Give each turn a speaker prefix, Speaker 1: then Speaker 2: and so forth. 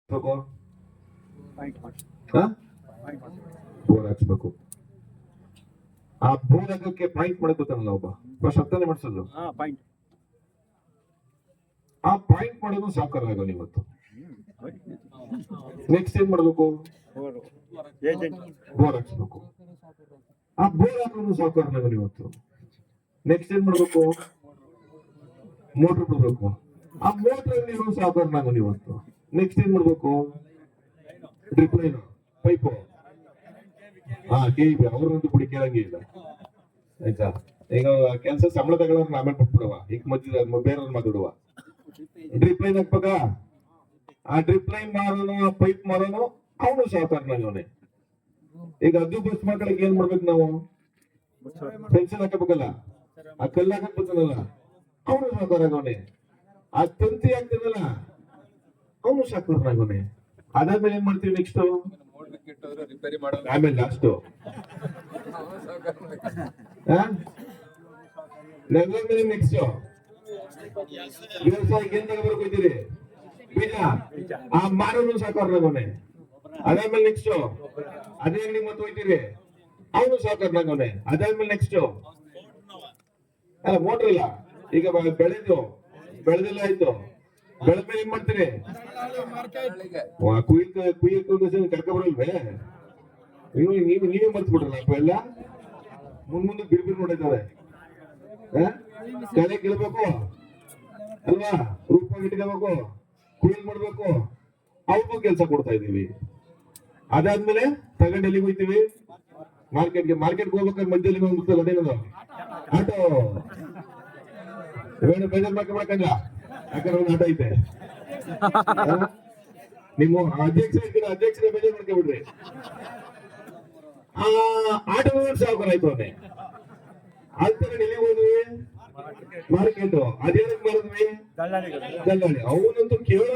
Speaker 1: Bore ಹಾಕ್ಸ್ಬೇಕು. ಆ bore ಹಾಕಕ್ಕೆ point ಮಾಡಕ್ ಗೊತ್ತಾನಲ್ಲ ಒಬ್ಬ ಫಸ್ಟ್ ಹತ್ತಾನೆ ಮಾಡಿಸೋದು. ಆ ಪಾಯಿಂಟ್ ಮಾಡೋದು ಸಾಕಾರ ಆಗೋನು ಇವತ್ತು. ನೆಕ್ಸ್ಟ್ ಏನ್ ಮಾಡ್ಬೇಕು? ಬೋರ್ ಹಾಕ್ಸ್ಬೇಕು. ಆ ಬೋರ್ ಹಾಕೋದು ಸಾಕಾರ ಆಗೋನು ಇವತ್ತು. ನೆಕ್ಸ್ಟ್ ಏನ್ ಮಾಡ್ಬೇಕು? ಮೋಟರ್ ಬಿಡ್ಬೇಕು. ಆ ಮೋಟರ್ ನೀರು ಸಾಕಾರ ಆಗೋನು ಇವತ್ತು. ನೆಕ್ಸ್ಟ್ ಏನ್ ಮಾಡ್ಬೇಕು? ಡ್ರಿಪ್ ಲೈನ್ ಪೈಪು KEB ಅವ್ರನ್ನಂತೂ ಬಿಡಿ ಕೇಳಂಗೆ ಇಲ್ಲ ಆಯ್ತಾ. ಈಗ ಕೆಲಸ ಸಂಬಳ ತಗೊಳ್ಳೋರ್ನ ಆಮೇಲೆ ಕೊಟ್ಬಿಡುವ, ಈಗ ಮಧ್ಯ ಬೇರೆಯವ್ರ ಮಾತಾಡುವ. ಡ್ರಿಪ್ ಲೈನ್ ಹಾಕ್ಬೇಕಾ? ಆ ಡ್ರಿಪ್ ಲೈನ್ ಮಾರೋನು, ಪೈಪ್ ಮಾರೋನು ಅವನು ಸಾವುಕಾರನಾಗವನೆ. ಈಗ ಅದು ಬಸ್ ಮಾಡ್ಕೊಳಕ್ ಏನ್ ಮಾಡ್ಬೇಕು ನಾವು? ಪೆನ್ಷನ್ ಹಾಕಬೇಕಲ್ಲ, ಆ ಕಲ್ಲು ಹಾಕಕ್ ಬರ್ತಾನಲ್ಲ ಅವನು ಸಾವುಕಾರಾಗವನೆ. ಆ ತಂತಿ ಹಾಕ್ತಾನಲ್ಲ ಅವನು ಸಾವುಕಾರನಾಗವನೆ. ಅದಾದ್ಮೇಲೆ ಏನ್ ಮಾಡ್ತೀವಿ ನೆಕ್ಸ್ಟ್? ಆಮೇಲೆ ಲಾಸ್ಟ್ ನೆಕ್ಸ್ಟ್ ವ್ಯವಸಾಯಕ್ಕೆ ಏನ್ ತಗೋಬರ್ಕ್ ಹೋಗ್ತೀರಿ? ಬೀಜ. ಆ ಮಾರೋನು ಸಾಕಾರನಾಗವನೆ. ಅದಾದ್ಮೇಲೆ ನೆಕ್ಸ್ಟ್ ಅದೇ ಅಂಗಡಿ ಮತ್ತೆ ಹೋಗ್ತೀರಿ, ಅವನು ಸಾಕಾರನಾಗವನೆ. ಅದಾದ್ಮೇಲೆ ನೆಕ್ಸ್ಟ್ ಮೋಟ್ರ್ ಇಲ್ಲ, ಈಗ ಬೆಳೆದಿಲ್ಲ ಆಯ್ತು. ಬೆಳೆದ್ಮೇಲೆ ಏನ್ ಮಾಡ್ತೀರಿ? ಕರ್ಕೊಬರಲ್ವೇ? ನೀವೇ ಮರ್ತ್ಬಿಟ್ರಲ್ಲ ಎಲ್ಲ ಮುಂದೆ ಬಿರ್ಬಿರ್ ನೋಡಿದ್ದಾರೆ. ಕಲೆ ಕೇಳ್ಬೇಕು ಅಲ್ವಾ? ರೂಪಾಗಿ ಇಟ್ಕೋಬೇಕು, ಕುಯಿಲ್ ಮಾಡ್ಬೇಕು, ಅವ್ರಿಗೂ ಕೆಲಸ ಕೊಡ್ತಾ ಇದೀವಿ. ಅದಾದ್ಮೇಲೆ ತಗೊಂಡು ಎಲ್ಲಿಗೆ ಹೋಗ್ತೀವಿ? ಮಾರ್ಕೆಟ್ಗೆ ಹೋಗ್ಬೇಕಾದ್ರೆ ಮಧ್ಯದಲ್ಲಿ ಹೋಗ್ಬಿಡ್ತಲ್ಲ ಅದೇನದು ಆಟೋ. ಇವೇನು ಬೇಜಾರ್ ಮಾಡ್ಕೊಬೇಕಂಗ, ಯಾಕಂದ್ರೆ ಒಂದು ಆಟ ಐತೆ. ನಿಮ್ಮ ಅಧ್ಯಕ್ಷರೇ ಬೇಜಾರ್ ಮಾಡ್ಕೊಬಿಡ್ರಿ. ಆಟೋ ಸಾವುಕಾರ ಆಯ್ತು ಅವನೇ. ಅಲ್ಲಿ ಎಲ್ಲಿಗೆ ಹೋದ್ವಿ? ಮಾರ್ಕೆಟ್. ಅದೇನಕ್ಕೆ ಮಾಡಿದ್ವಿ? ದಲ್ಲಾಳಿ. ಅವನಂತೂ ಕೇಳೋ